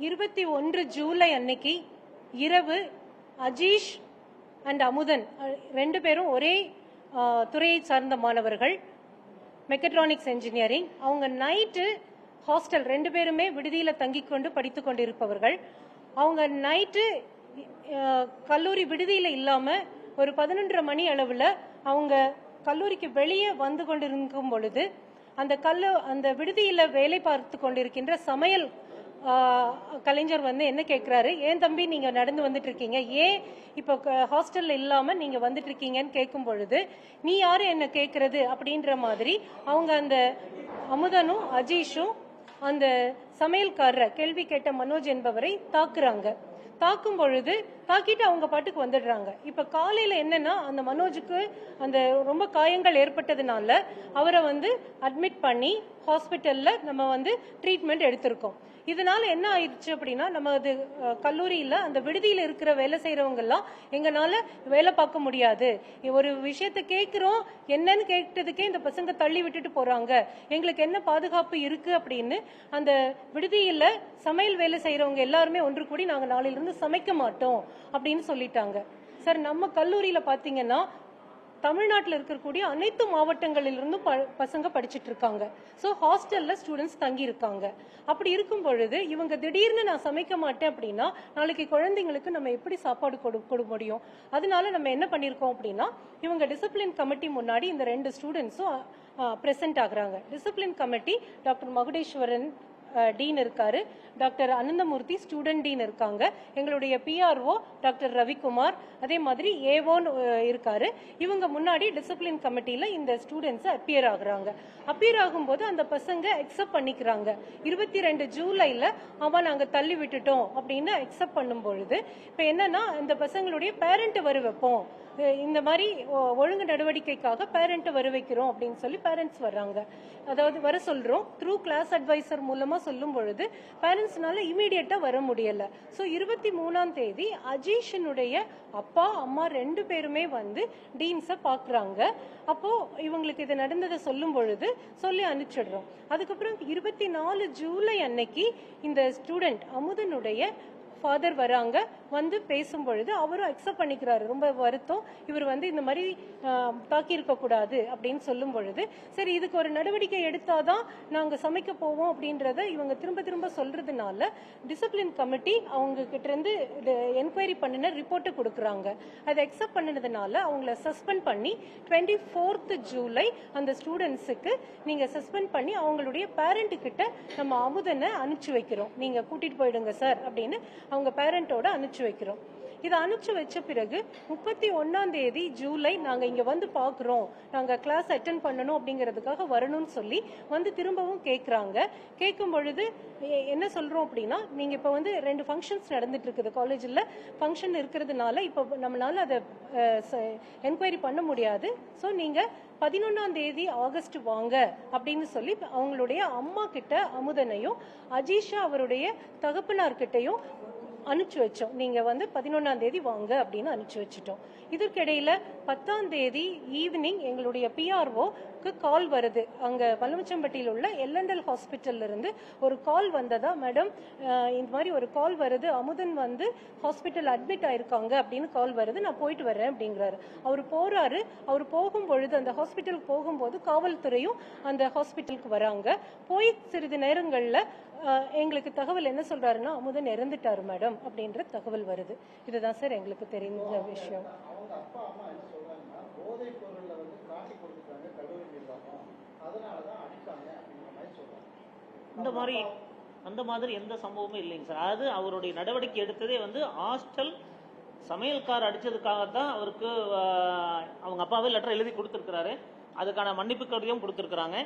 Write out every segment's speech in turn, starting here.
21 ஜூலை அன்னைக்கு இரவு அஜீஷ் அண்ட் அமுதன் ரெண்டு பேரும் ஒரே துறையை சார்ந்த மாணவர்கள், மெக்கட்ரானிக்ஸ் இன்ஜினியரிங். அவங்க நைட்டு ஹாஸ்டல், ரெண்டு பேருமே விடுதியில் தங்கிக் கொண்டு படித்து கொண்டிருப்பவர்கள். அவங்க நைட்டு கல்லூரி விடுதியில் இல்லாமல் ஒரு 11:30 மணி அளவில் அவங்க கல்லூரிக்கு வெளியே வந்து கொண்டிருக்கும் பொழுது அந்த விடுதியில் வேலை பார்த்து கொண்டிருக்கின்ற சமையல் கலைஞர் வந்து என்ன கேட்குறாரு, ஏன் தம்பி நீங்கள் நடந்து வந்துட்டு இருக்கீங்க, ஏன் இப்போ ஹாஸ்டலில் இல்லாமல் நீங்கள் வந்துட்டு இருக்கீங்கன்னு கேட்கும் பொழுது, நீ யாரு என்ன கேட்கறது அப்படின்ற மாதிரி அவங்க அந்த அமுதனும் அஜீஷும் அந்த சமையல்காரரை கேள்வி கேட்ட மனோஜ் என்பவரை தாக்குறாங்க. தாக்கும் பொழுது தாக்கிட்டு அவங்க பாட்டுக்கு வந்துடுறாங்க. இப்ப காலையில என்னன்னா, அந்த மனோஜுக்கு அந்த ரொம்ப காயங்கள் ஏற்பட்டதுனால அவரை வந்து அட்மிட் பண்ணி ஹாஸ்பிட்டல்ல நம்ம வந்து ட்ரீட்மெண்ட் எடுத்திருக்கோம். இதனால என்ன ஆயிடுச்சு அப்படின்னா, நம்ம அது கல்லூரியில அந்த விடுதியில இருக்கிற வேலை செய்யறவங்க எல்லாம் எங்கனால வேலை பார்க்க முடியாது, ஒரு விஷயத்த கேட்கிறோம் என்னன்னு கேட்டதுக்கே இந்த பசங்க தள்ளி விட்டுட்டு போறாங்க, எங்களுக்கு என்ன பாதுகாப்பு இருக்கு அப்படின்னு அந்த விடுதியில சமையல் வேலை செய்யறவங்க எல்லாருமே ஒன்று கூடி நாங்க நாளையிலிருந்து சமைக்க மாட்டோம் அப்படின்னு சொல்லிட்டாங்க. சார், நம்ம கல்லூரியில பாத்தீங்கன்னா தமிழ்நாட்டில் இருக்கக்கூடிய அனைத்து மாவட்டங்களிலிருந்தும் பசங்க படிச்சுட்டு இருக்காங்க. ஸோ ஹாஸ்டல்ல ஸ்டூடெண்ட்ஸ் தங்கி இருக்காங்க. அப்படி இருக்கும் பொழுது இவங்க திடீர்னு நான் சமைக்க மாட்டேன் அப்படின்னா நாளைக்கு குழந்தைங்களுக்கு நம்ம எப்படி சாப்பாடு கொடுக்க முடியும்? அதனால நம்ம என்ன பண்ணியிருக்கோம் அப்படின்னா, இவங்க டிசிப்ளின் கமிட்டி முன்னாடி இந்த ரெண்டு ஸ்டூடெண்ட்ஸும் பிரசன்ட் ஆகுறாங்க. Discipline committee doctor Magudeswaran dean இருக்காரு, டாக்டர் அனந்தமூர்த்தி ஸ்டூடெண்ட் டீன் இருக்காங்க, எங்களுடைய பிஆர்ஓ டாக்டர் ரவிக்குமார், அதே மாதிரி ஏவோன் இருக்காரு. இவங்க முன்னாடி டிசிப்ளின் கமிட்டியில இந்த ஸ்டூடெண்ட்ஸ் அப்பியர் ஆகுறாங்க. அப்பியர் ஆகும்போது அந்த பசங்க அக்செப்ட் பண்ணிக்கிறாங்க. 22 ஜூலைல நாங்க தள்ளி விட்டுட்டோம் அப்படின்னு அக்செப்ட் பண்ணும் பொழுது இப்ப என்னன்னா, இந்த பசங்களுடைய பேரண்ட் வர வைப்போம், இந்த மாதிரி ஒழுங்கு நடவடிக்கைக்காக பேரண்ட் வர வைக்கிறோம் அப்படின்னு சொல்லி பேரண்ட்ஸ் வர்றாங்க. அதாவது வர சொல்றோம், த்ரூ கிளாஸ் அட்வைசர் மூலமா சொல்லும் பொழுது பேரண்ட்ஸ்னால இமீடியட்டா வர முடியல. ஸோ 23ஆம் தேதி அஜீஷனுடைய அப்பா அம்மா ரெண்டு பேருமே வந்து டீன்ஸை பாக்குறாங்க. அப்போ இவங்களுக்கு இது நடந்ததை சொல்லும் பொழுது சொல்லி அனுப்பிச்சிடுறோம். அதுக்கப்புறம் 24 ஜூலை அன்னைக்கு இந்த ஸ்டூடெண்ட் அமுதனுடைய ஃபாதர் வராங்க. வந்து பேசும் பொழுது அவரும் அக்செப்ட் பண்ணிக்கிறாரு, ரொம்ப வருத்தம், இவர் வந்து இந்த மாதிரி தாக்கி இருக்க கூடாது அப்படின்னு சொல்லும் பொழுது, சரி இதுக்கு ஒரு நடவடிக்கை எடுத்தாதான் நாங்க சமைக்க போவோம் அப்படின்றத இவங்க திரும்ப திரும்ப சொல்றதுனால டிசிப்ளின் கமிட்டி அவங்க கிட்ட இருந்து என்கொயரி பண்ணின ரிப்போர்ட்டை கொடுக்குறாங்க. அதை அக்செப்ட் பண்ணதுனால அவங்கள சஸ்பெண்ட் பண்ணி 24th ஜூலை அந்த ஸ்டூடெண்ட்ஸுக்கு நீங்க சஸ்பெண்ட் பண்ணி அவங்களுடைய பேரண்ட் கிட்ட நம்ம அமுதனை அனுப்பிச்சு வைக்கிறோம், நீங்க கூட்டிட்டு போயிடுங்க சார் அப்படின்னு அவங்க பேரண்டோட அனுப்பிச்சு வைக்கிறோம். இதை அனுப்பிச்சு வச்ச பிறகு 31ஆம் தேதி ஜூலை நாங்க இங்க வந்து பாக்குறோம், நாங்க கிளாஸ் அட்டென்ட் பண்ணணும் அப்படிங்கிறதுக்காக வரணும்னு சொல்லி வந்து திரும்பவும் கேட்கறாங்க. கேட்கும் பொழுது என்ன சொல்றோம் அப்படின்னா, நீங்க இப்ப வந்து 2 ஃபங்க்ஷன்ஸ் நடந்துட்டு இருக்குது, காலேஜ்ல ஃபங்க்ஷன் இருக்கிறதுனால இப்ப நம்மளால அதை என்கொயரி பண்ண முடியாது. ஸோ நீங்க 11ஆம் தேதி ஆகஸ்ட் வாங்க அப்படின்னு சொல்லி அவங்களுடைய அம்மா கிட்ட அமுதனையும் அஜீஷா அவருடைய தகப்பனார்கிட்டையும் அனுப்பிச்சு வச்சோம். நீங்க வந்து 11ஆம் தேதி வாங்க அப்படின்னு அனுப்பிச்சு வச்சுட்டோம். இதற்கிடையில 10ஆம் தேதி ஈவினிங் எங்களுடைய பிஆர்ஓக்கு கால் வருது. அங்க வல்லமச்சம்பட்டியில் உள்ள எல்என்எல் ஹாஸ்பிட்டல்ல இருந்து ஒரு கால் வந்ததா, மேடம் இந்த மாதிரி ஒரு கால் வருது, அமுதன் வந்து ஹாஸ்பிட்டல் அட்மிட் ஆயிருக்காங்க அப்படின்னு கால் வருது, நான் போயிட்டு வரேன் அப்படிங்கிறாரு. அவர் போறாரு. அவர் போகும் பொழுது அந்த ஹாஸ்பிட்டலுக்கு போகும்போது காவல்துறையும் அந்த ஹாஸ்பிட்டலுக்கு வராங்க. போய் சிறிது நேரங்கள்ல எங்களுக்கு தகவல் என்ன சொல்றாருன்னா, அமுதன் இறந்துட்டாரு மேடம் அப்படின்ற தகவல் வருது. இதுதான் சார் எங்களுக்கு தெரிஞ்ச விஷயம். அந்த மாதிரி எந்த சம்பவமும் இல்லைங்க சார். அது அவருடைய நடவடிக்கை எடுத்ததே வந்து ஹாஸ்டல் சமையல்கார் அடிச்சதுக்காகத்தான் அவருக்கு அவங்க அப்பாவே லெட்டர் எழுதி கொடுத்துருக்கிறாரு. அதுக்கான மன்னிப்பு கடிதம் கொடுத்துருக்குறாங்க.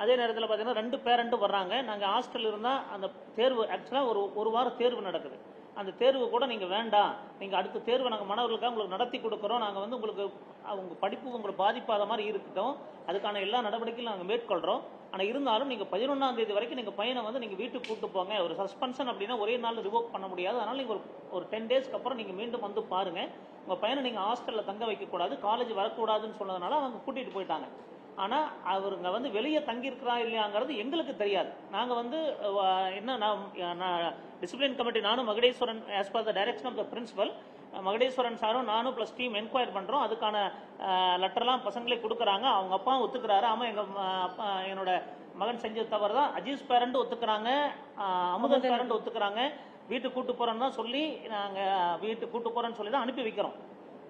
அதே நேரத்தில் பார்த்தீங்கன்னா 2 பேரண்ட்டும் வர்றாங்க. நாங்கள் ஹாஸ்டல் இருந்தால் அந்த தேர்வு ஆக்சுவலாக ஒரு வாரம் தேர்வு நடக்குது. அந்த தேர்வு கூட நீங்கள் வேண்டாம், நீங்கள் அடுத்த தேர்வை நாங்கள் மாணவர்களுக்காக உங்களுக்கு நடத்தி கொடுக்குறோம், நாங்கள் வந்து உங்களுக்கு அவங்க படிப்பு உங்களுக்கு பாதிப்பாத மாதிரி இருக்கட்டும், அதுக்கான எல்லா நடவடிக்கையும் நாங்கள் மேற்கொள்கிறோம். ஆனால் இருந்தாலும் நீங்கள் 11ஆம் தேதி வரைக்கும் நீங்கள் பையனை வந்து நீங்கள் வீட்டுக்கு கூப்பிட்டு போங்க. ஒரு சஸ்பென்ஷன் அப்படின்னா ஒரே நாள் ரிவோக் பண்ண முடியாது. அதனால் நீங்கள் ஒரு 10 டேஸ்க்கு அப்புறம் நீங்கள் மீண்டும் வந்து பாருங்கள். உங்கள் பையனை நீங்கள் ஹாஸ்டலில் தங்க வைக்கக்கூடாது, காலேஜ் வரக்கூடாதுன்னு சொன்னதுனால அவங்க கூட்டிகிட்டு போயிட்டாங்க. ஆனால் அவருங்க வந்து வெளியே தங்கியிருக்கிறா இல்லையாங்கிறது எங்களுக்கு தெரியாது. நாங்கள் வந்து என்ன நான் டிசிப்ளின் கமிட்டி நானும் Magudeswaran as per the direction of the principal Magudeswaran சாரும் நானும் ப்ளஸ் டீம் என்கொயர் பண்ணுறோம். அதுக்கான லெட்டர்லாம் பசங்களே கொடுக்குறாங்க. அவங்க அப்பாவும் ஒத்துக்கிறாரு. ஆமாம் எங்கள் என்னோட மகன் செஞ்ச தவறு தான். அஜீஸ் பேரண்ட் ஒத்துக்கிறாங்க, அமுதன் பேரண்ட் ஒத்துக்கிறாங்க. வீட்டுக்கு கூட்டு போகிறோன்னு தான் சொல்லி நாங்கள் வீட்டுக்கு கூட்டு போகிறோன்னு சொல்லி தான் அனுப்பி வைக்கிறோம்.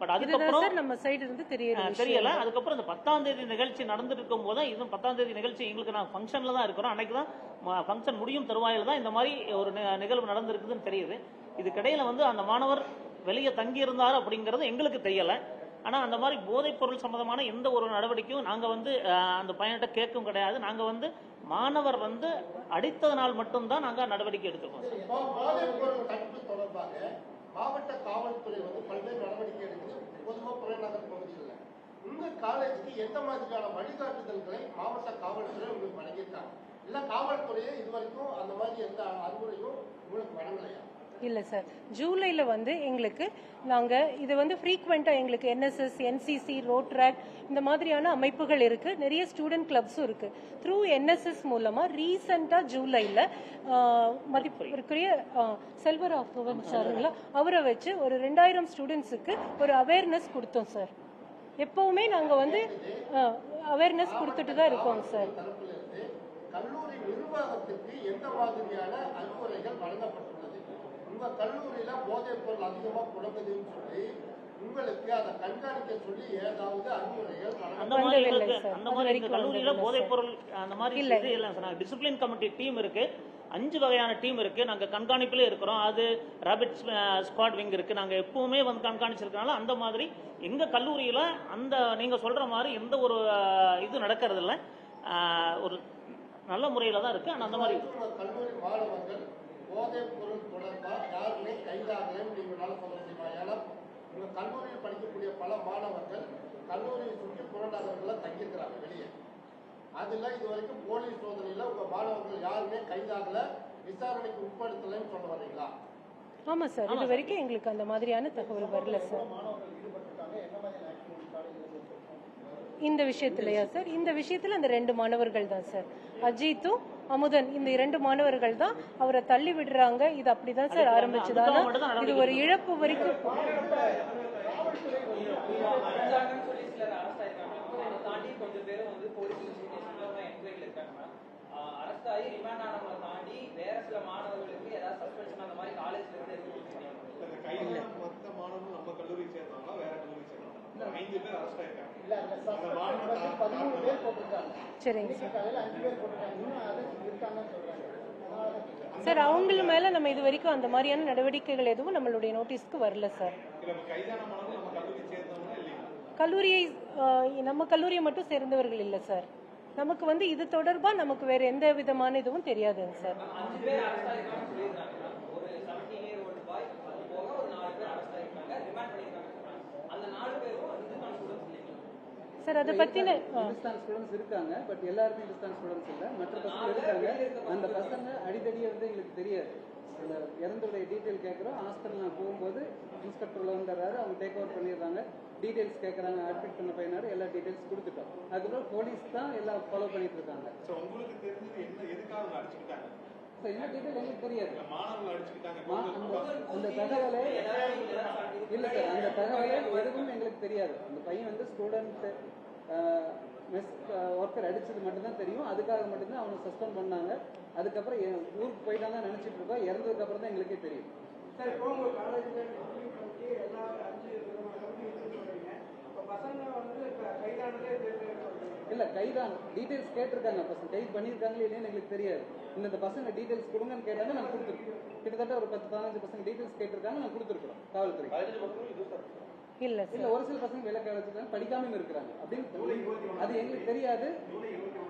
பட் அதுக்கப்புறம் நம்ம சைடு இருந்து தெரியல. அதுக்கப்புறம் இந்த 10ஆம் தேதி நிகழ்ச்சி நடந்துட்டு இருக்கும் போது இதுவும் 10ஆம் தேதி நிகழ்ச்சி எங்களுக்கு நான் ஃபங்க்ஷன்ல தான் இருக்கிறோம். அன்னைக்கு தான் ஃபங்க்ஷன் முடியும் தருவாயில் தான் இந்த மாதிரி ஒரு நிகழ்வு நடந்திருக்குதுன்னு தெரியுது. இதுக்கிடையில வந்து அந்த மாணவர் வெளியே தங்கி இருந்தார் அப்படிங்கிறது எங்களுக்கு தெரியல. ஆனால் அந்த மாதிரி போதைப் பொருள் சம்பந்தமான எந்த ஒரு நடவடிக்கையும் நாங்கள் வந்து அந்த பையன்கிட்ட கேட்கும் கிடையாது. நாங்கள் வந்து மாணவர் வந்து அடித்ததனால் மட்டும்தான் நாங்கள் நடவடிக்கை எடுத்துக்கோம். போதைப் பொருள் தடுப்பு தொடர்பாக மாவட்ட காவல்துறை வந்து பல்வேறு நடவடிக்கை எடுக்குது. பொதுவாக புறநகர் பகுதிகளில் உங்க காலேஜுக்கு எந்த மாதிரியான வழிகாட்டுதல்களை மாவட்ட காவல்துறை உங்களுக்கு வழங்கியிருக்காங்க? இல்ல காவல்துறையே இதுவரைக்கும் அந்த மாதிரி எந்த அறிவுரையும் உங்களுக்கு வழங்கலையா? இல்லை சார், ஜூலையில் வந்து எங்களுக்கு நாங்கள் இது வந்து ஃப்ரீக்வெண்ட்டாக எங்களுக்கு NSS, NCC, ரோட் ட்ராக் இந்த மாதிரியான அமைப்புகள் இருக்குது. நிறைய ஸ்டூடெண்ட் கிளப்ஸும் இருக்குது. த்ரூ NSS மூலமாக ரீசெண்டாக ஜூலையில் மதிப்பிற்குரிய செல்வராகவன் சாருங்களா அவரை வச்சு ஒரு 2000 ஸ்டூடெண்ட்ஸுக்கு ஒரு அவேர்னஸ் கொடுத்தோம் சார். எப்போவுமே நாங்கள் வந்து அவேர்னஸ் கொடுத்துட்டு தான் இருக்கோம் சார். கல்லூரி நிர்வாகத்திற்கு எந்த மாதிரியான அறிவுரைகள் வழங்கப்பட்டுள்ளது? உங்க கல்லூரியில போதைப் பொருள் அதிகமா புழங்குதுன்னு சொல்லி உங்களுக்கு அதை கண்காணிக்க சொல்லி ஏதாவது அறிவுரைகள் அந்த மாதிரி எங்க கல்லூரியில போதைப் பொருள் அந்த மாதிரி இல்லை சார். டிசிப்ளின் கமிட்டி டீம் இருக்கு, 5 வகையான டீம் இருக்கு. நாங்க கண்காணிப்பிலே இருக்கிறோம். அது ராபிட் ஸ்குவாட் விங் இருக்கு. நாங்க எப்பவுமே வந்து கண்காணிச்சிருக்கனால அந்த மாதிரி எங்க கல்லூரியில அந்த நீங்க சொல்ற மாதிரி எந்த ஒரு இது நடக்கிறது இல்லை. ஒரு நல்ல முறையில தான் இருக்கு. ஆனா அந்த மாதிரி கல்லூரி மாணவர்கள் போதைப் பொருள் தொடர்பா யாருமே கைதாகலன்னு நீங்களால சொல்ல முடியுமா? ஏன்னா உங்க கல்லூரியில் படிக்கக்கூடிய பல மாணவர்கள் கல்லூரியை சுற்றி புறநகர்களில் தங்கியிருக்கிறாங்க வெளியே. அதுல இது வரைக்கும் போலீஸ் சோதனையில உங்க மாணவர்கள் யாருமே கைதாகல, விசாரணைக்கு உட்படுத்தலன்னு சொல்ல வரீங்களா? ஆமா சார், இது வரைக்கும் எங்களுக்கு அந்த மாதிரியான தகவல் வரல சார். இந்த விஷயத்திலயா சார்? இந்த விஷயத்துல அந்த 2 மாணவர்கள் தான் சார், அஜித்தும் அமுதன். இந்த 2 மாணவர்கள் தான் அவரை தள்ளி விடுறாங்க. இது அப்படிதான் சார் ஆரம்பிச்சதால இது ஒரு இழப்பு வரைக்கும் சரிங்க சார். அவங்கள மேல நம்ம இது வரைக்கும் அந்த மாதிரியான நடவடிக்கைகள் எதுவும் நம்மளுடைய நோட்டீஸ்க்கு வரல சார். கல்லூரியை நம்ம கல்லூரியை மட்டும் சேர்ந்தவர்கள் இல்லை சார். நமக்கு வந்து இது தொடர்பா நமக்கு வேற எந்த விதமான இதுவும் தெரியாதுங்க சார். சார் அதை பத்தின இந்துஸ்தான் ஸ்டூடெண்ட்ஸ் இருக்காங்க. பட் எல்லாருமே இந்துஸ்தான் ஸ்டூடெண்ட்ஸ் இல்லை, மற்ற பசங்க இருக்காங்க. அந்த பசங்க அடித்தடியே வந்து எங்களுக்கு தெரியாது. அந்த இறந்தோடைய டீட்டெயில் கேட்குறோம். ஹாஸ்பிட்டல் நான் போகும்போது இன்ஸ்பெக்டரில் வந்துடுறாரு, அவங்க டேக் ஓவர் பண்ணிடுறாங்க. டீட்டெயில்ஸ் கேட்குறாங்க, அட்மிட் பண்ண பையனாரு, எல்லா டீட்டெயில்ஸ் கொடுத்துட்டோம். அதுக்கப்புறம் போலீஸ் தான் எல்லாம் ஃபாலோ பண்ணிட்டு இருக்காங்க. உங்களுக்கு தெரிஞ்சது எதுக்காக அடிச்சுக்கிட்டாங்க? என்ன டீட்டெயில் எங்களுக்கு தெரியாது. அந்த தகவலே இல்லை சார், அந்த தகவலே எதுவும் எங்களுக்கு தெரியாது. அந்த பையன் வந்து ஸ்டூடெண்ட் மெஸ் ஒர்க்கர் அடிச்சது மட்டும்தான் தெரியும். அதுக்காக மட்டும்தான் அவனை சஸ்பெண்ட் பண்ணாங்க. அதுக்கப்புறம் ஊருக்கு போயிட்டாங்க நினைச்சிட்டு இருக்கோம். இறந்ததுக்கு அப்புறம் தான் எங்களுக்கே தெரியும். சார், இப்போ உங்க காலேஜ்ல எல்லா 5 பசங்க வந்து கைதானதே இல்ல, கைதான் டீடைல்ஸ் கேட்டிருக்காங்க. பசங்க கைது பண்ணியிருக்காங்களே இல்லைன்னு எங்களுக்கு தெரியாது. இந்த பசங்க டீடைல்ஸ் கொடுங்கன்னு கேட்டாங்க, நாங்கள் கொடுத்துருக்கோம். கிட்டத்தட்ட ஒரு 10-15 பசங்க டீடைல்ஸ் கேட்டிருக்காங்க, நாங்கள் கொடுத்துருக்கோம் காவல்துறை. இல்ல ஒரு சில பசங்க வேலை கிடைச்சிருக்காங்க, படிக்காம இருக்கிறாங்க அப்படின்னு அது எங்களுக்கு தெரியாது.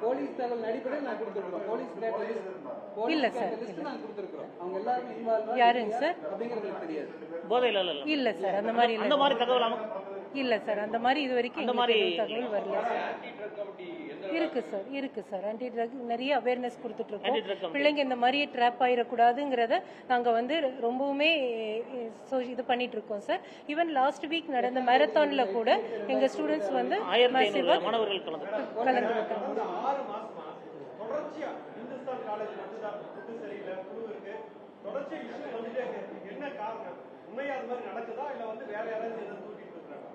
போலீஸ் தகவல் அடிப்படையில் நான் கொடுத்துருக்கோம். போலீஸ் லிஸ்ட் நாங்கள் கொடுத்துருக்கோம். அவங்க எல்லாருமே இன்வால்வ் யாருங்க சார் அப்படிங்கிறது தெரியாது. போதையில இல்ல சார், அந்த மாதிரி தகவல் இல்ல சார். அந்த மாதிரி இது வரைக்கும் அந்த மாதிரி தகவல் வரல சார். இருக்கு சார் ஆன்டி ட்ரக் நிறைய அவேர்னஸ் கொடுத்துட்டு Anti-drug இருக்கோம். campaign. பிள்ளைங்க இந்த மாதிரி ட்ராப் ஆயிடக்கூடாதுங்கிறத நாங்க வந்து ரொம்பவுமே இது பண்ணிட்டு இருக்கோம் சார். ஈவன் லாஸ்ட் வீக் நடந்த மேரத்தான்ல கூட எங்க ஸ்டூடெண்ட்ஸ் வந்து 1500 மாணவர்கள் கலந்து கலந்துக்கிட்டாங்க. வந்து 6 மாசமா தொடர்ச்சியா இந்துஸ்தான் காலேஜ் மட்டும்தான் ஃபுட்டு சரியில்லை, குழு இருக்கு, தொடர்ச்சியா இஷ்யூ வந்துட்டே இருக்கு. என்ன காரணம்? உண்மையா அது மாதிரி நடக்குதா இல்ல வந்து வேற யாராவது இதை தூக்கிட்டு இருக்காங்க?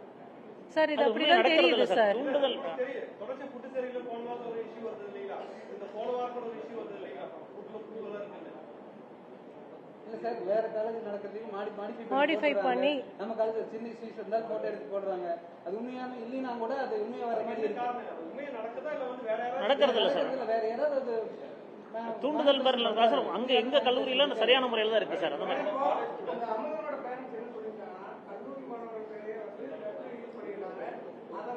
சார் இது அது அப்படிதான் உண்மையா தெரியுது நடக்கிறது சார். தூண்டுதல் தெரியும், தொடர்ச்சியா ஃபுட்டு சரியில்லை, போன வாரம் ஒரு இஷ்யூ வருது இல்லையா, இந்த போன வாரம் ஒரு இஷ்யூ வருது இல்லையா, ஃபுட்ல குழுவெல்லாம் இருக்குல்ல. இல்ல சார், வேற காலேஜ் நடக்கிறதுக்கு Modify பண்ணி நம்ம காலேஜ் சின்ன இஷ்யூஸ் இருந்தாலும் போட்டோ எடுத்து போடுறாங்க. அது உண்மையான இல்லைன்னா கூட அது உண்மையா வர மாதிரி இருக்கு. காரணம் உண்மையா நடக்குதா இல்ல வந்து வேற யாராவது நடக்கிறது இல்ல சார். இல்ல வேற ஏதாவது தூண்டுதல் பேர்ல தான் சார். அங்க எங்க கல்லூரியில சரியான முறையில் தான் இருக்கு சார். அந்த மாதிரி அந்த அமலனோட பேரண்ட்ஸ் என்ன சொல்லிருக்காங்கன்னா, கல்லூரி மாணவர்கள் பேரையே வந்து லெட்டர் யூஸ் பண்ணிருக்காங்க, அதை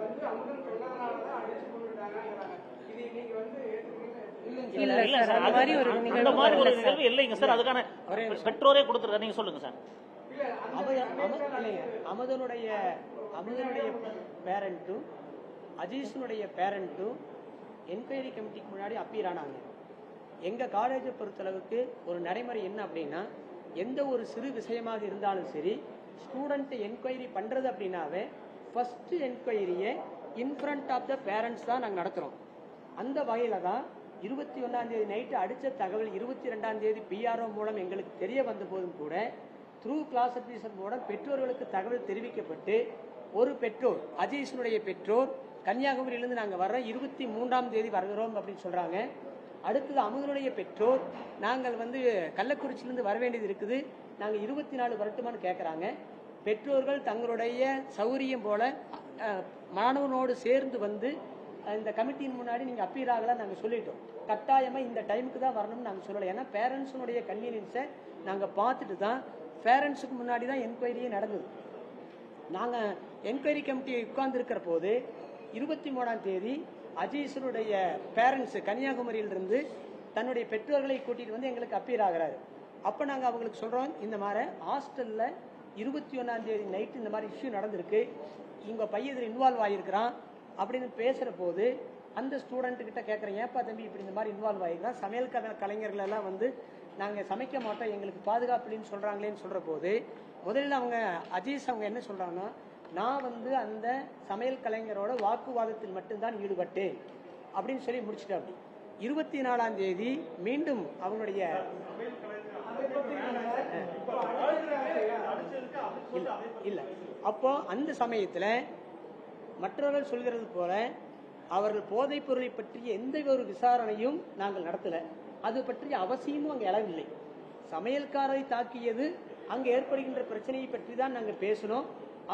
வந்து அமலன் சொன்னதுனாலதான் அடிச்சு கொண்டுட்டாங்கிறாங்க. இது நீங்க வந்து இல்ல சார் அந்த மாதிரி ஒரு அந்த நிகழ்வு மாதிரி ஒரு வரல சார். நிகழ்வு இல்லைங்க சார். அதுக்கான பெற்றோரே கொடுத்துருக்காரு. நீங்க சொல்லுங்க சார். அமுதனுடைய பேரண்ட்டும் அஜீஷனுடைய பேரண்ட்டும் என்கொயரி கமிட்டிக்கு முன்னாடி அப்பீர் ஆனாங்க. எங்கள் காலேஜை பொறுத்தளவுக்கு ஒரு நடைமுறை என்ன அப்படின்னா, எந்த ஒரு சிறு விஷயமாக இருந்தாலும் சரி, ஸ்டூடெண்ட்டை என்கொயரி பண்ணுறது அப்படின்னாவே ஃபஸ்ட்டு என்கொயரியை in front of the parents தான் நாங்கள் நடத்துகிறோம். அந்த வகையில் தான் 21ஆம் நைட்டு அடித்த தகவல் 22ஆம் பிஆர்ஓ மூலம் எங்களுக்கு தெரிய வந்த போதும் கூட த்ரூ கிளாஸ் அட்மிஷன் மூலம் பெற்றோர்களுக்கு தகவல் தெரிவிக்கப்பட்டு, ஒரு பெற்றோர் அஜீஷனுடைய பெற்றோர் கன்னியாகுமரியிலிருந்து நாங்கள் வர்றோம், 23ஆம் வருகிறோம் அப்படின்னு சொல்கிறாங்க. அடுத்தது அமுதனுடைய பெற்றோர் நாங்கள் வந்து கள்ளக்குறிச்சியிலிருந்து வர வேண்டியது இருக்குது, நாங்கள் 24 வரட்டுமான்னு கேட்குறாங்க. பெற்றோர்கள் தங்களுடைய சௌகரியம் போல மாணவனோடு சேர்ந்து வந்து இந்த கமிட்டியின் முன்னாடி நீங்கள் அப்பீல் ஆகலாம் நாங்கள் சொல்லிட்டோம். கட்டாயமாக இந்த டைமுக்கு தான் வரணும்னு நாங்கள் சொல்லலை. ஏன்னா பேரண்ட்ஸுடைய கன்வீனியன்ஸை நாங்கள் பார்த்துட்டு தான் பேரண்ட்ஸுக்கு முன்னாடி தான் என்கொயரியே நடந்தது. நாங்கள் என்கொயரி கமிட்டி உட்கார்ந்துருக்கிற போது 23ஆம் தேதி அஜீஷனுடைய பேரண்ட்ஸ் கன்னியாகுமரியிலிருந்து தன்னுடைய பெற்றோர்களை கூட்டிகிட்டு வந்து எங்களுக்கு அப்பீல் ஆகிறாரு. அப்போ நாங்கள் அவங்களுக்கு சொல்கிறோம், இந்த மாதிரி ஹாஸ்டலில் 21ஆம் தேதி நைட்டு இந்த மாதிரி இஷ்யூ நடந்திருக்கு, உங்கள் பையன் இதில் இன்வால்வ் ஆகியிருக்கிறான் அப்படின்னு பேசுகிற போது அந்த ஸ்டூடெண்ட்டுக்கிட்ட கேட்குறேன், ஏப்பா தம்பி இப்படி இந்த மாதிரி இன்வால்வ் ஆகிருக்கிறான், சமையல் கலைஞர்கள் எல்லாம் வந்து நாங்கள் சமைக்க மாட்டோம், எங்களுக்கு பாதுகாப்புலின்னு சொல்கிறாங்களேன்னு சொல்கிற போது முதல்ல அவங்க அஜீஷ் அவங்க என்ன சொல்கிறாங்கன்னா, நான் வந்து அந்த சமையல் கலைஞரோட வாக்குவாதத்தில் மட்டும்தான் ஈடுபட்டேன் அப்படின்னு சொல்லி முடிச்சுட்டு அப்படி 24ஆம் தேதி மீண்டும் அவங்களுடைய இல்ல அப்போ அந்த சமயத்தில் மற்றவர்கள் சொல்கிறது போல அவர்கள் போதைப் பொருளை பற்றிய எந்த ஒரு விசாரணையும் நாங்கள் நடத்தல. அது பற்றிய அவசியமும் அங்கே எழவில்லை. சமையல்காரை தாக்கியது அங்கே ஏற்படுகின்ற பிரச்சனையை பற்றி தான் நாங்கள் பேசணும்.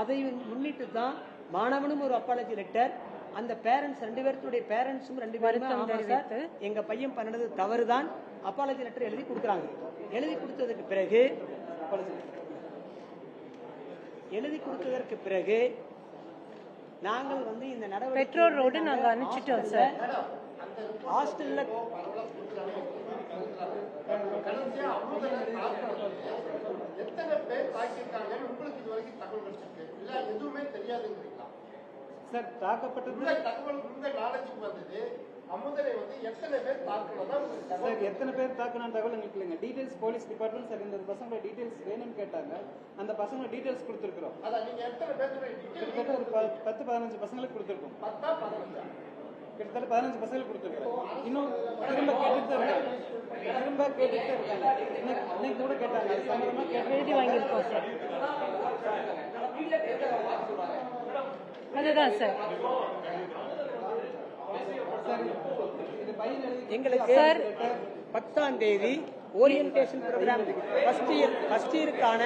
அதை முன்னிட்டு தான் மாணவனும் ஒரு அப்பாலஜி லெட்டர், அந்த பேரண்ட்ஸ் 2 பேருடைய பேரண்ட்ஸும் 2 பேருமே எங்க பையன் பண்ணது தவறுதான் அப்பாலஜி லெட்டர் எழுதி கொடுக்குறாங்க. எழுதி கொடுத்ததற்கு பிறகு நாங்கள் வந்து இந்த நடவடிக்கை பெற்றோரோடு நாங்க அனுப்பிச்சிட்டோம் சார். ஹாஸ்டல்ல எத்தனை பேர் தாக்கியிருக்காங்கன்னு உங்களுக்கு இது வரைக்கும் தகவல் கிடைச்சிருக்கு இல்ல எதுவுமே தெரியாதுங்கிறீங்களா சார் தாக்கப்பட்டது உங்க தகவல் உங்க நாலேஜுக்கு வந்தது அமுதனை வந்து எத்தனை பேர் தாக்குனதா சார், எத்தனை பேர் தாக்குனான்னு தகவல் எங்களுக்கு இல்லைங்க. டீடைல்ஸ் போலீஸ் டிபார்ட்மெண்ட் சார் இந்த பசங்களோட டீடைல்ஸ் வேணும்னு கேட்டாங்க, அந்த பசங்களோட டீடைல்ஸ் கொடுத்துருக்குறோம். அதான் நீங்க எத்தனை பேருடைய கிட்டத்தட்ட ஒரு 10-15 பசங்களுக்கு கொடுத்துருக்கோம். 10-15 கிட்டத்தட்ட 15 பசங்களுக்கு கொடுத்துருக்குறோம். இன்னும் திரும்ப கேட்டுட்டு தான் இருக்காங்க. இன்னைக்கு கூட கேட்டாங்க, அது சம்பந்தமா எழுதி வாங்கியிருக்கோம் சார். அதுதான் சார். எங்களுக்கு 10ஆம் தேதி ஓரியன்டேஷன் ப்ரோக்ராம் ஃபர்ஸ்ட் இயருக்கான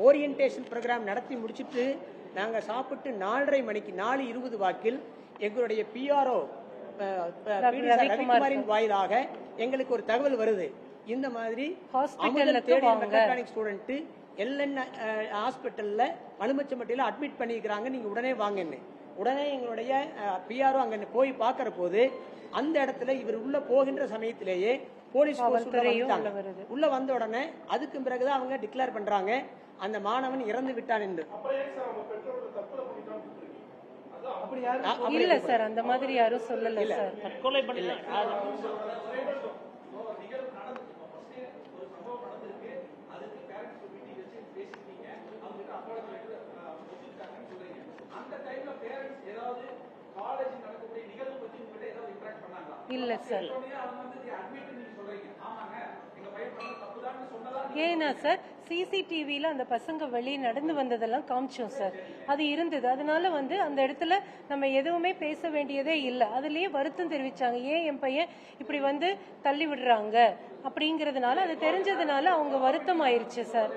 ஓரியன்டேஷன் ப்ரோக்ராம் நடத்தி முடிச்சுட்டு நாங்கள் சாப்பிட்டு 4:30 மணிக்கு 4:20 வாக்கில் எங்களுடைய பிஆர்ஓ ரவிக்குமாரின் வாயிலாக எங்களுக்கு ஒரு தகவல் வருது. இந்த மாதிரி மெக்கானிக் ஸ்டூடெண்ட் எல்என் ஹாஸ்பிட்டல்ல மலுமச்சம்பட்டியில் அட்மிட் பண்ணிக்கிறாங்க, நீங்க உடனே வாங்கன்னு. உடனே எங்களுடைய பிஆர்ஓ அங்க போய் பார்க்கிற போது அந்த இடத்துல இவர் உள்ள போகின்ற சமயத்திலேயே போலீஸ் உள்ள வந்த உடனே அதுக்கு பிறகுதான் அவங்க டிக்ளேர் பண்றாங்க அந்த மாணவன் இறந்து விட்டான் என்று. அப்படி யாரும் இல்ல சார், அந்த மாதிரி யாரும் சொல்லல சார். தற்கொலை பண்ணல இல்ல சார். ஏன்னா சார் சிசிடிவில அந்த பசங்க வெளியே நடந்து வந்ததெல்லாம் காமிச்சோம் சார், அது இருந்தது. அதனால அந்த இடத்துல நம்ம எதுவுமே பேச வேண்டியதே இல்லை. அதுலயே வருத்தம் தெரிவிச்சாங்க, ஏன் என் பையன் இப்படி தள்ளி விடுறாங்க அப்படிங்கறதுனால, அது தெரிஞ்சதுனால அவங்க வருத்தம் ஆயிருச்சு சார்.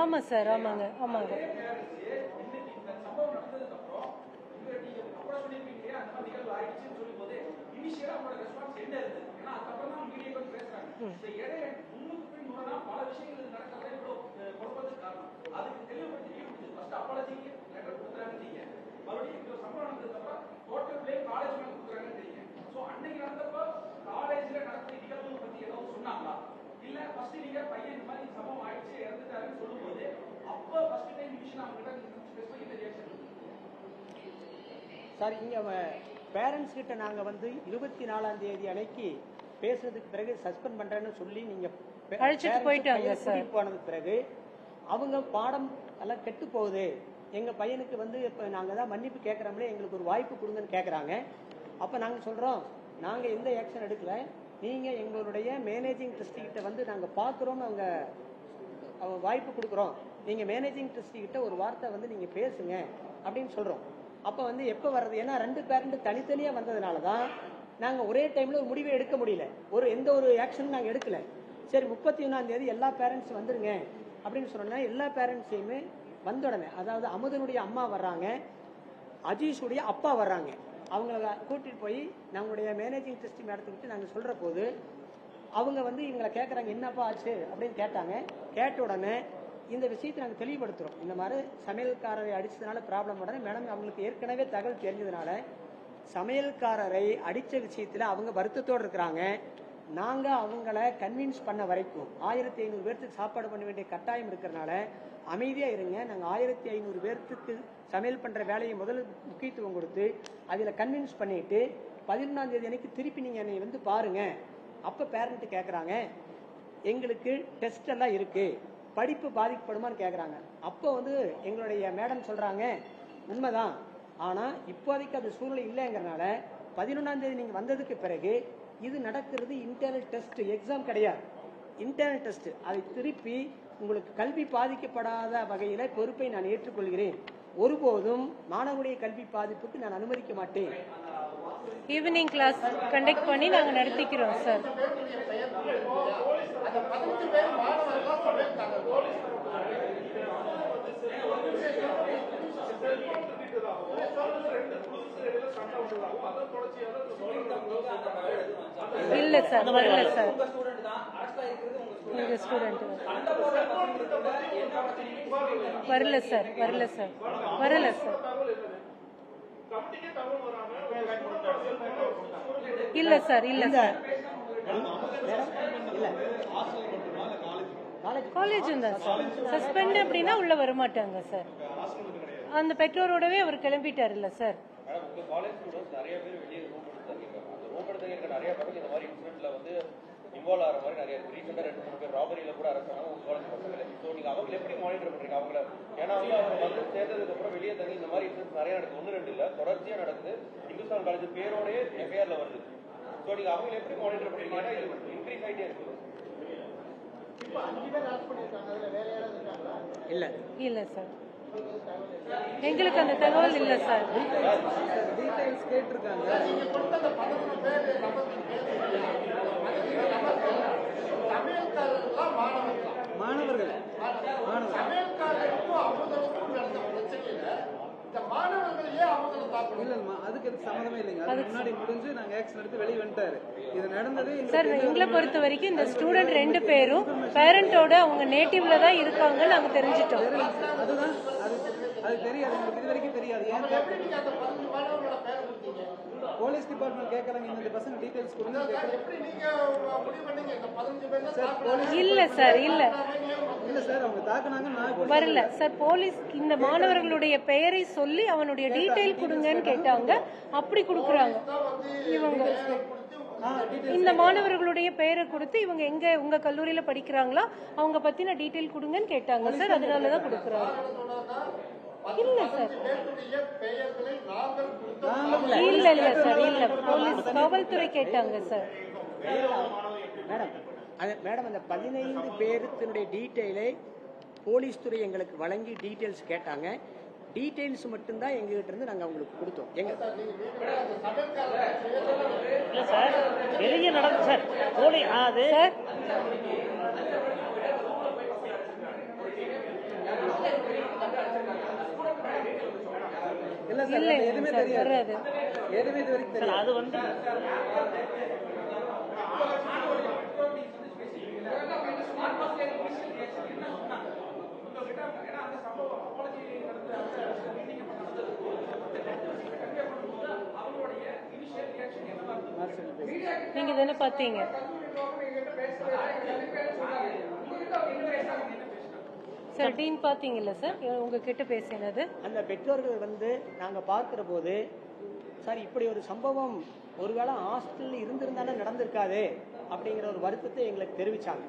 ஆமா சார், ஆமாங்க ஆமாங்க. சார், இங்க பேரண்ட்ஸ் கிட்ட நாங்க 24ஆம் தேதி அன்னைக்கு பேசுறதுக்கு பிறகு சஸ்பெண்ட் பண்றேன்னு சொல்லி நீங்க அழைச்சிட்டு போயிட்டாங்க சார். போனதுக்கு பிறகு அவங்க பாடம் எல்லாம் கெட்டு போகுது, எங்க பையனுக்கு இப்ப நாங்க தான் மன்னிப்பு கேட்கறோம்ல, எங்களுக்கு ஒரு வாய்ப்பு கொடுங்கன்னு கேட்கறாங்க. அப்ப நாங்க சொல்றோம், நாங்க எந்த ஆக்ஷன் எடுக்கல, நீங்க எங்களுடைய மேனேஜிங் ட்ரஸ்டி கிட்ட நாங்க பாக்குறோம்னு அவங்க வாய்ப்பு கொடுக்குறோம், நீங்க மேனேஜிங் ட்ரஸ்டி கிட்ட ஒரு வார்த்தை நீங்க பேசுங்க அப்படின்னு சொல்றோம். அப்ப எப்ப வர்றது, ஏன்னா 2 பேரண்ட் தனித்தனியா வந்ததுனாலதான் நாங்க ஒரே டைம்ல ஒரு முடிவை எடுக்க முடியல, எந்த ஒரு ஆக்ஷனும் நாங்க எடுக்கல. சரி 31ஆம் தேதி எல்லா பேரண்ட்ஸ் வந்துருங்க அப்படின்னு சொன்னா எல்லா பேரண்ட்ஸையுமே வந்த உடனே, அதாவது அமுதனுடைய அம்மா வர்றாங்க, அஜீஷுடைய அப்பா வர்றாங்க, அவங்கள கூட்டிட்டு போய் நம்மளுடைய மேனேஜிங் ட்ரஸ்டி மேடத்துக்கிட்ட நாங்க சொல்ற போது அவங்க இவங்களை கேட்கறாங்க, என்னப்பா ஆச்சு அப்படின்னு கேட்டாங்க. கேட்ட உடனே இந்த விஷயத்தை நாங்கள் தெளிவுபடுத்துறோம், இந்த மாதிரி சமையல்காரரை அடிச்சதுனால ப்ராப்ளம். உடனே மேடம் அவங்களுக்கு ஏற்கனவே தகவல் தெரிஞ்சதுனால சமையல்காரரை அடிச்ச விஷயத்துல அவங்க வருத்தத்தோடு இருக்கிறாங்க. நாங்க அவங்கள கன்வின்ஸ் பண்ண வரைக்கும் 1500 பேர்த்துக்கு சாப்பாடு பண்ண வேண்டிய கட்டாயம் இருக்கிறதுனால அமைதியா இருங்க, நாங்க 1500 பேர்த்துக்கு சமையல் பண்ற வேலையை முதல்ல முக்கியத்துவம் கொடுத்து அதுல கன்வின்ஸ் பண்ணிட்டு 11ஆம் தேதி அன்னைக்கு திருப்பி நீங்க என்னை பாருங்க. அப்ப பேரண்ட் கேட்கறாங்க, எங்களுக்கு டெஸ்ட் எல்லாம் இருக்கு, படிப்பு பாதிக்கப்படுமான்னு கேட்கறாங்க. அப்போ எங்களுடைய மேடம் சொல்றாங்க, உண்மைதான், ஆனா இப்போதைக்கு அது சூழ்நிலை இல்லைங்கிறனால 11ஆம் தேதி நீங்க வந்ததுக்கு பிறகு இது நடக்கிறது இன்டர்னல் டெஸ்ட், எக்ஸாம் கிடையாது, இன்டர்னல் டெஸ்ட். அதை திருப்பி உங்களுக்கு கல்வி பாதிக்கப்படாத வகையில பொறுப்பை நான் ஏற்றுக்கொள்கிறேன், ஒருபோதும் மாணவனுடைய கல்வி பாதிப்புக்கு நான் அனுமதிக்க மாட்டேன். ஈவினிங் கிளாஸ் கண்டக்ட் பண்ணி நாங்க நடத்திக்கிறோம் சார். இல்ல சார், வரல சார், எங்க ஸ்டூடெண்ட் வரல சார், வரல சார், வரல சார். இல்ல சார், இல்ல சார், காலேஜ் தான் சார். சஸ்பெண்ட் அப்படின்னா உள்ள வர மாட்டாங்க சார், அந்த பெற்றோரோடவே அவர் கிளம்பிட்டார். இல்ல சார், இன்வால்வ் ஆகிற மாதிரி நிறைய ரீசெண்டாக 2-3 பேர் ராபரியில் கூட அரெஸ்ட் ஆனாங்க உங்கள் காலேஜ் பசங்களே. ஸோ நீங்கள் அவங்களை எப்படி மானிட்டர் பண்ணுறீங்க அவங்கள? ஏன்னா அவங்க சேர்ந்ததுக்கு அப்புறம் வெளியே தங்கி இந்த மாதிரி இன்சிடென்ட்ஸ் நிறைய நடக்குது, 1-2 இல்லை, தொடர்ச்சியாக நடக்குது. இந்துஸ்தான் காலேஜ் பேரோடய எஃப்ஐஆர்ல வருது. ஸோ நீங்கள் அவங்களை எப்படி மானிட்டர் பண்ணுறீங்க? ஏன்னா இது இன்க்ரீஸ் ஆகிட்டே இருக்குது. இல்ல இல்ல சார், எங்களுக்கு அந்த தகவல் இல்ல சார். டீடைல்ஸ் கேட்டிருக்காங்க. மாணவர்கள் இல்லம்மா, அதுக்கு சம்மந்தமே இல்லைங்க. அது முன்னாடி முடிஞ்சு நாங்க ஆக்ஷன் எடுத்து வெளியே வந்துட்டாரு. இது நடந்ததே சார். எங்களை பொறுத்த வரைக்கும் இந்த ஸ்டூடெண்ட் 2 பேரும் பேரண்டோட அவங்க நேட்டிவ்ல தான் இருக்காங்க நாங்க தெரிஞ்சிட்டோம். அதுதான் அது தெரியாது, உங்களுக்கு இது வரைக்கும் தெரியாது. ஏன் போலீஸ் டிபார்ட்மெண்ட் கேட்கறாங்க இந்த பசங்க டீடைல்ஸ் கொடுங்க கேட்கறாங்க. எப்படி நீங்க முடிவு பண்ணீங்க இந்த 15 பேர்ல சார் போலீஸ் இல்ல சார் இல்ல இல்ல சார் அவங்க தாக்குனாங்க நான் வரல சார். போலீஸ் இந்த மாணவர்களுடைய பெயரை சொல்லி அவனுடைய டீடைல் கொடுங்கன்னு கேட்டாங்க, அப்படி கொடுக்குறாங்க. இவங்க இந்த மாணவர்களுடைய பெயரை கொடுத்து இவங்க எங்க உங்க கல்லூரியில படிக்கிறாங்களா அவங்க பத்தின டீடைல் கொடுங்கன்னு கேட்டாங்க சார், அதனாலதான் கொடுக்குறாங்க. இல்ல சார் இல்ல இல்ல சார் இல்ல போலீஸ் காவல்துறை கேட்டாங்க சார். மேடம் அந்த 15 பேருத்தினுடைய டீட்டெயிலை போலீஸ் துறை எங்களுக்கு வழங்கி டீட்டெயில்ஸ் கேட்டாங்க. டீட்டெயில்ஸ் மட்டும்தான் எங்ககிட்ட இருந்து நாங்க அவங்களுக்கு கொடுத்தோம். எங்க இல்ல சார் வெளியே நடந்து சார் போலி அது சார் இல்ல சார் இல்ல எதுவுமே சார் தெரியாது. வராது. எதுவுமே இது வரைக்கும் சார் தெரியாது. அது வந்து நீங்க தானே பாத்தீங்க. சார் டீன் பாத்தீங்கல்ல சார் உங்ககிட்ட பேசினது. அந்த பெற்றோர்கள் வந்து நாங்க பார்க்கிற போது சார் இப்படி ஒரு சம்பவம் ஒருவேளை ஹாஸ்டல்ல இருந்திருந்தானே நடந்திருக்காது அப்படிங்கிற ஒரு வருத்தத்தை எங்களுக்கு தெரிவிச்சாங்க.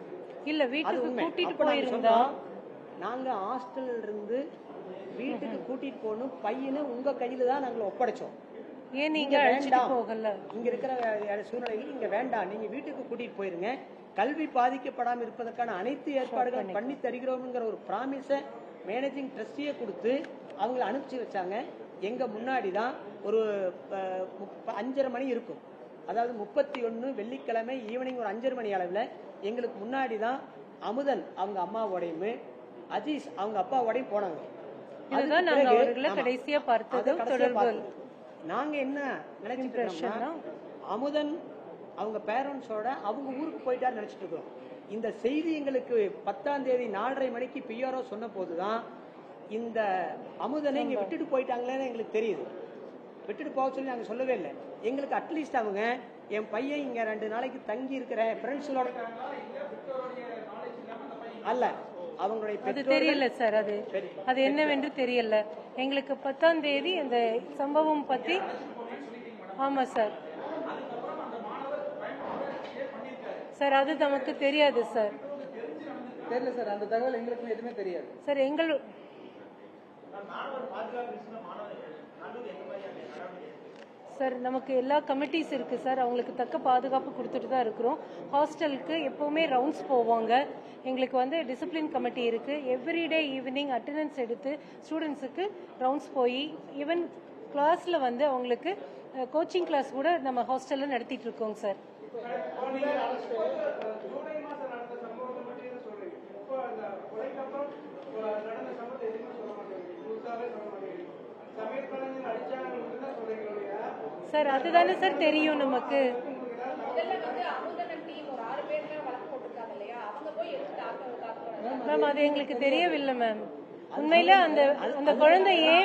இல்ல அது வீட்டுக்கு உண்மை. கூட்டிட்டு அப்ப நாங்க போயிருந்தா சொன்னோம், நாங்க ஹாஸ்டல்ல இருந்து வீட்டுக்கு கூட்டிட்டு போகணும், பையனை உங்க கையில தான் நாங்க ஒப்படைச்சோம். ஏன் நீங்க இங்க அழைச்சிட்டு வேண்டாம். போகல? இங்க இருக்கிற சூழ்நிலையில் இங்க வேண்டாம், நீங்க வீட்டுக்கு கூட்டிட்டு போயிருங்க, கல்வி பாதிக்கப்படாமல் இருப்பதற்கான அனைத்து ஏற்பாடுகளும் பண்ணி தருகிறோம்ங்கிற ஒரு ப்ராமிஸ மேனேஜிங் ட்ரஸ்டியே கொடுத்து அவங்களை அனுப்பிச்சு வச்சாங்க. எங்க முன்னாடி தான் ஒரு 5:30 மணி இருக்கும், அதாவது 31 வெள்ளிக்கிழமை ஈவினிங் ஒரு 5:30 மணி அளவில் எங்களுக்கு முன்னாடி தான் அமுதன் அவங்க அம்மாவோடையும் அஜீஸ் அவங்க அப்பாவோடையும் போனாங்க. இதுதான் நாங்க அவர்களை கடைசியா பார்த்தது தொடர்பு. நாங்க என்ன நினைச்சிட்டு அமுதன் அவங்க பேரண்ட்ஸோட அவங்க ஊருக்கு போயிட்டாரு நினைச்சிட்டு இருக்கோம். இந்த செய்தி எங்களுக்கு 10ஆம் தேதி 4:30 மணிக்கு பிஆர்ஓ சொன்ன போதுதான் இந்த அமுதனை இங்க விட்டுட்டு போயிட்டாங்களேன்னு எங்களுக்கு தெரியுது. விட்டுட்டு போக சொல்லி நாங்க சொல்லவே இல்லை. எங்களுக்கு அட்லீஸ்ட் அவங்க என் பையன் இங்க 2 நாளைக்கு தங்கி இருக்கிற ஃப்ரெண்ட்ஸோட அல்ல அவங்களுடைய அது தெரியல சார். அது என்னவென்று தெரியல எங்களுக்கு. 10ஆம் தேதி இந்த சம்பவம் பத்தி. ஆமா சார் சார் அது நமக்கு தெரியாது சார். தெரியல சார், அந்த தகவல் எங்களுக்கு எதுவுமே தெரியாது சார். எங்கள் சார் நமக்கு எல்லா கமிட்டிஸ் இருக்கு சார், அவங்களுக்கு தக்க பாதுகாப்பு கொடுத்துட்டு தான் இருக்கிறோம். ஹாஸ்டலுக்கு எப்பவுமே ரவுண்ட்ஸ் போவாங்க. எங்களுக்கு வந்து டிசிப்ளின் கமிட்டி இருக்கு. எவ்ரிடே ஈவினிங் அட்டெண்டன்ஸ் எடுத்து ஸ்டூடெண்ட்ஸுக்கு ரவுண்ட்ஸ் போய் ஈவன் கிளாஸ்ல வந்து அவங்களுக்கு கோச்சிங் கிளாஸ் கூட நம்ம ஹாஸ்டல்ல நடத்திட்டு இருக்கோங்க சார். ஜூலை மாசம் நடந்த சம்பவத்தை பற்றி சொல்றீங்க. இப்போ அந்த கொலைக்கு அப்புறம் நடந்த சம்பவத்தை எதுவுமே சொல்ல மாட்டேங்குது, புதுசாவே சொல்ல மாட்டேங்குது. சமீர் கலைஞர் அடிச்சாங்க தான் சொல்றீங்க. சார் அதுதானே சார் தெரியும் நமக்கு. மேம் அது எங்களுக்கு தெரியவில்லை மேம். உண்மையில அந்த குழந்தையே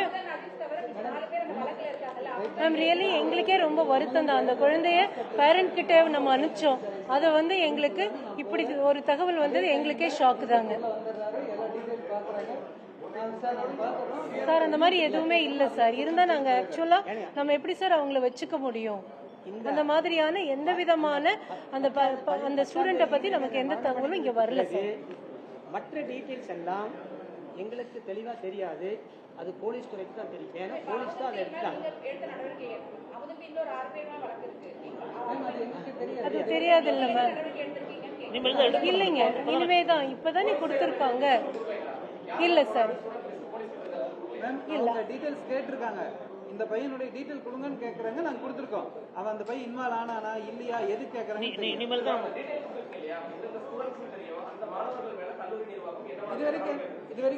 மேம் ரியலி எங்களுக்கே ரொம்ப வருத்தம் தான். அந்த குழந்தைய பேரண்ட் கிட்ட நம்ம அனுப்பிச்சோம். அதை வந்து எங்களுக்கு இப்படி ஒரு தகவல் வந்தது எங்களுக்கே ஷாக்கு தாங்க சார். அந்த மாதிரி எதுவுமே இல்ல சார். இருந்தா நாங்க ஆக்சுவலா நம்ம எப்படி சார் அவங்கள வச்சுக்க முடியும்? அந்த மாதிரியான எந்த விதமான அந்த ஸ்டூடெண்ட்டை பத்தி நமக்கு எந்த தகவலும் இங்க வரல சார். மற்ற டீடைல்ஸ் எல்லாம் எங்களுக்கு தெளிவா தெரியாது. அது போலீஸ் துறைக்கு தான் தெரியும். ஏன்னா போலீஸ் தான் அதை எடுத்தாங்க. அது தெரியாது இல்ல மேம். இல்லைங்க இனிமேதான் இப்பதானே கொடுத்திருப்பாங்க. இல்ல சார் அவங்க டீடைல்ஸ் கேட்டிருக்காங்க. இந்த பையனுடைய டீடைல் கொடுங்கன்னு கேக்குறாங்க, நாங்க கொடுத்துருக்கோம். அவன் அந்த பையன் இன்வால்வ் ஆனானா இல்லையா எது கேக்குறாங்க இனிமேல் தான்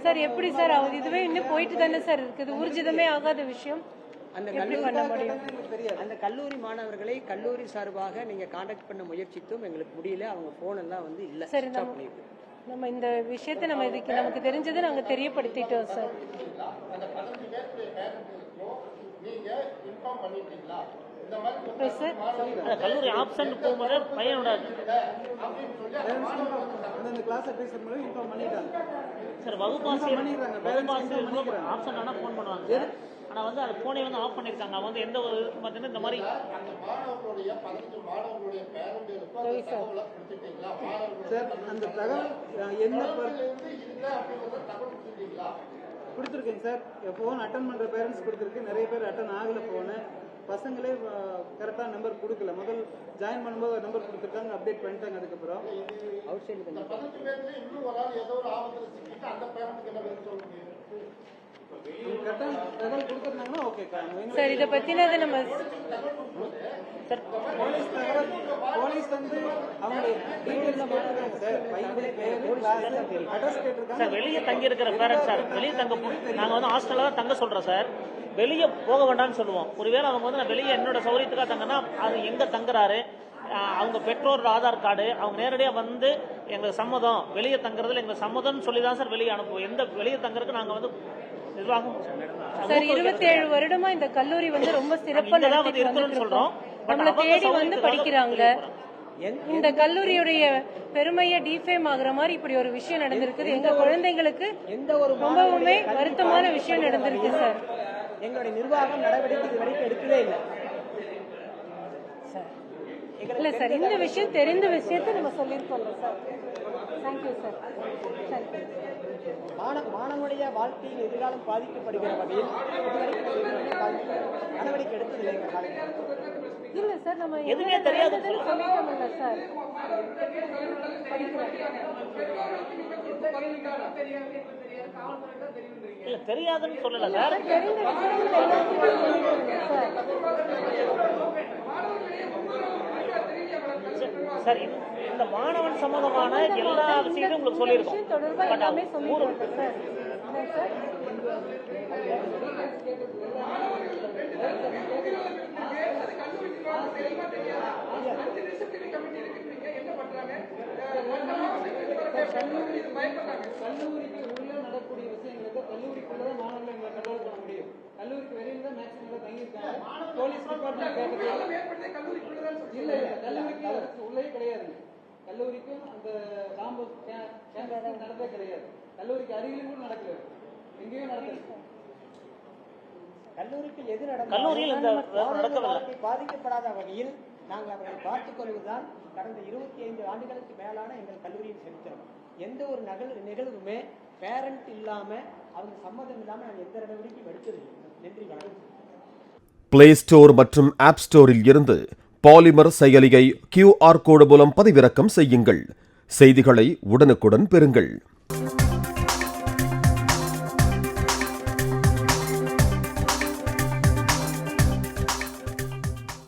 சார். எப்படி சார் இதுவே இன்னும் போயிட்டு தானே சார் இருக்குது. ஊர்ஜிதமே ஆகாத விஷயம். அந்த கல்லூரி மாணவர்களை கல்லூரி சார்பாக நீங்க கான்டாக்ட் பண்ண முயற்சித்தும் எங்களுக்கு முடியல. அவங்க போன் எல்லாம் வந்து இல்ல. சரி நம்ம இந்த விஷயத்தை நம்ம இதுக்கு நமக்கு தெரிஞ்சதை நாங்க தெரியப்படுத்திட்டோம் சார். நீங்க இன்ஃபார்ம் பண்ணிட்டீங்களா? இந்த மாதிரி Yes, sir. கல்லூரி ஆப்ஷன் போகும்போது பையனோட அப்படின்னு சொல்லி அந்த மாணவர்களுக்கு அந்த கிளாஸ் அட்வைசர் மூலம் இன்ஃபார்ம் பண்ணிட்டாங்க. சார் வகுப்பாசிரியர் பண்ணிடுறாங்க. Parents inform வகுப்பாசிரியர் பண்ணிக்கிறாங்க. ஆப்ஷன் ஆனால் ஃபோன் பண்ணுவாங்க சார். ஆனால் வந்து அது ஃபோனை வந்து ஆஃப் பண்ணியிருக்காங்க. அவங்க வந்து எந்த ஒரு இதுக்கு பார்த்தீங்கன்னா இந்த மாதிரி அந்த மாணவர்களுடைய 15 மாணவர்களுடைய பேரண்ட்களுக்கு அந்த தகவலை கொடுத்துட்டீங்களா? மாணவர்களுடைய சார் அந்த தகவல் என்ன இருந்து இல்லை அப்படிங்கிறத தகவல் கொடுத்துட்டீங்களா? கொடுத்துருக்கேங்க சார். ஃபோன் அட்டன் பண்ணுற பேரண்ட்ஸ் கொடுத்துருக்கு. நிறைய பேர் அட்டன் ஆகலை ஃபோனு. பசங்களே கரெக்டாக நம்பர் கொடுக்கல. முதல் ஜாயின் பண்ணும்போது ஒரு நம்பர் கொடுத்துருக்காங்க, அப்டேட் பண்ணிட்டாங்க. அதுக்கப்புறம் அவுட் சைடு இந்த 15 பேர்ல இன்னும் ஒரு ஆள் ஏதோ ஒரு ஆபத்துல சிக்கிட்டு அந்த பேரண்ட்டுக்கு என்ன பதில் சொல்ல முடியும்? கரெக்டாக தகவல் கொடுத்துருந்தாங்கன்னா ஓகே. சார் இதை பத்தினது நம்ம போலீஸ் வந்து அவங்களுடைய டீட்டெயில்ஸ் கேட்டிருக்காங்க சார். பையன் பேர், கிளாஸ், அட்ரஸ் கேட்டிருக்காங்க. சார் வெளியே தங்கி இருக்கிற பேரண்ட்ஸ் சார் வெளியே நாங்கள் வந்து ஹாஸ்டலில் தான் தங்க சொல்கிறோம் சார். வெளியே போக வேண்டாம்னு சொல்லுவோம். ஒருவேளை அவங்க வந்து நான் வெளியே என்னோட சௌகரியத்துக்காக தங்கன்னா அது எங்கே தங்குறாரு, அவங்க பெற்றோரோட ஆதார் கார்டு, அவங்க நேரடியாக வந்து எங்களுக்கு சம்மதம், வெளியே தங்குறதுல எங்களுக்கு சம்மதம்னு சொல்லி தான் சார் வெளியே அனுப்புவோம். எந்த வெளியே தங்குறதுக்கு நாங்கள் வந்து நிர்வாகம் சார் 27 வருடமா இந்த கல்லூரி வந்து ரொம்ப சிறப்பா நடத்திட்டு வந்துட்டு இருக்கோம். நம்மளை தேடி வந்து படிக்கிறாங்க. இந்த கல்லூரியுடைய பெருமையை டிஃபேம் ஆகுற மாதிரி இப்படி ஒரு விஷயம் நடந்திருக்குது. எங்க குழந்தைங்களுக்கு எந்த ஒரு ரொம்பவுமே வருத்தமான விஷயம் நடந்திருக்கு சார். எங்களுடைய நிர்வாகம் நடவடிக்கை இது வரைக்கும் எடுக்கவே இல்லை. இல்ல சார், இந்த விஷயம் தெரிந்த விஷயத்தை நம்ம சொல்லியிருக்கோம்ல சார். Thank you sir. மாணவனுடைய வாழ்க்கையின் எதிர்காலம் பாதிக்கப்படுகிற வகையில் இதுவரைக்கும் நடவடிக்கை எடுத்ததில்லை எங்கள் காலேஜ். இல்ல சார், நம்ம எதுவுமே தெரியாது சொல்லிட்டோம்ல சார். இல்ல தெரியாதுன்னு சொல்லல சார். தெரிந்த விஷயங்கள் எல்லாத்தையுமே சொல்லிட்டோம்ல சார். சார் இந்த மாணவன் சம்பந்தமான எல்லா விஷயத்தையும் உங்களுக்கு சொல்லியிருக்கோம். தொடர்பா எல்லாமே சொல்லிட்டோம் சார். என்ன சார்? கல்லூரிக்கு உள்ள நடக்கூடிய விஷயங்களுக்கு கல்லூரிக்குள்ளதான் மாணவர்கள் எங்களை கண்ட்ரோல் பண்ண முடியும். கல்லூரிக்கு வெளியில தான் மேக்ஸிமம் தங்கியிருக்காங்க. போலீஸ் டிபார்ட்மெண்ட் கேட்டது இல்ல இல்ல, கல்லூரிக்கு உள்ளே கிடையாது. கல்லூரிக்கும் அந்த காம்பஸ் கேம்பஸ் நடந்தே கிடையாது. கல்லூரிக்கு அருகிலும் கூட நடக்கல, எங்கேயும் நடக்கல. கல்லூரிக்கு எது நடந்தாலும் கல்லூரியில் இந்த நடக்கவில்லை. பாதிக்கப்படாத வகையில் நாங்கள் அவர்களை பார்த்துக் கொள்வதுதான் கடந்த 25 ஆண்டுகளுக்கு மேலான எங்கள் கல்லூரியின் சரித்திரம். எந்த ஒரு நிகழ்வுமே பேரண்ட் இல்லாம அவங்க சம்மதம் இல்லாம நாங்கள் எந்த நடவடிக்கையும் எடுத்ததில்லை. நன்றி, வணக்கம். பிளே ஸ்டோர் மற்றும் ஆப் ஸ்டோரில் இருந்து பாலிமர் செயலியை QR கோடு மூலம் பதிவிறக்கம் செய்யுங்கள். செய்திகளை உடனுக்குடன் பெறுங்கள்.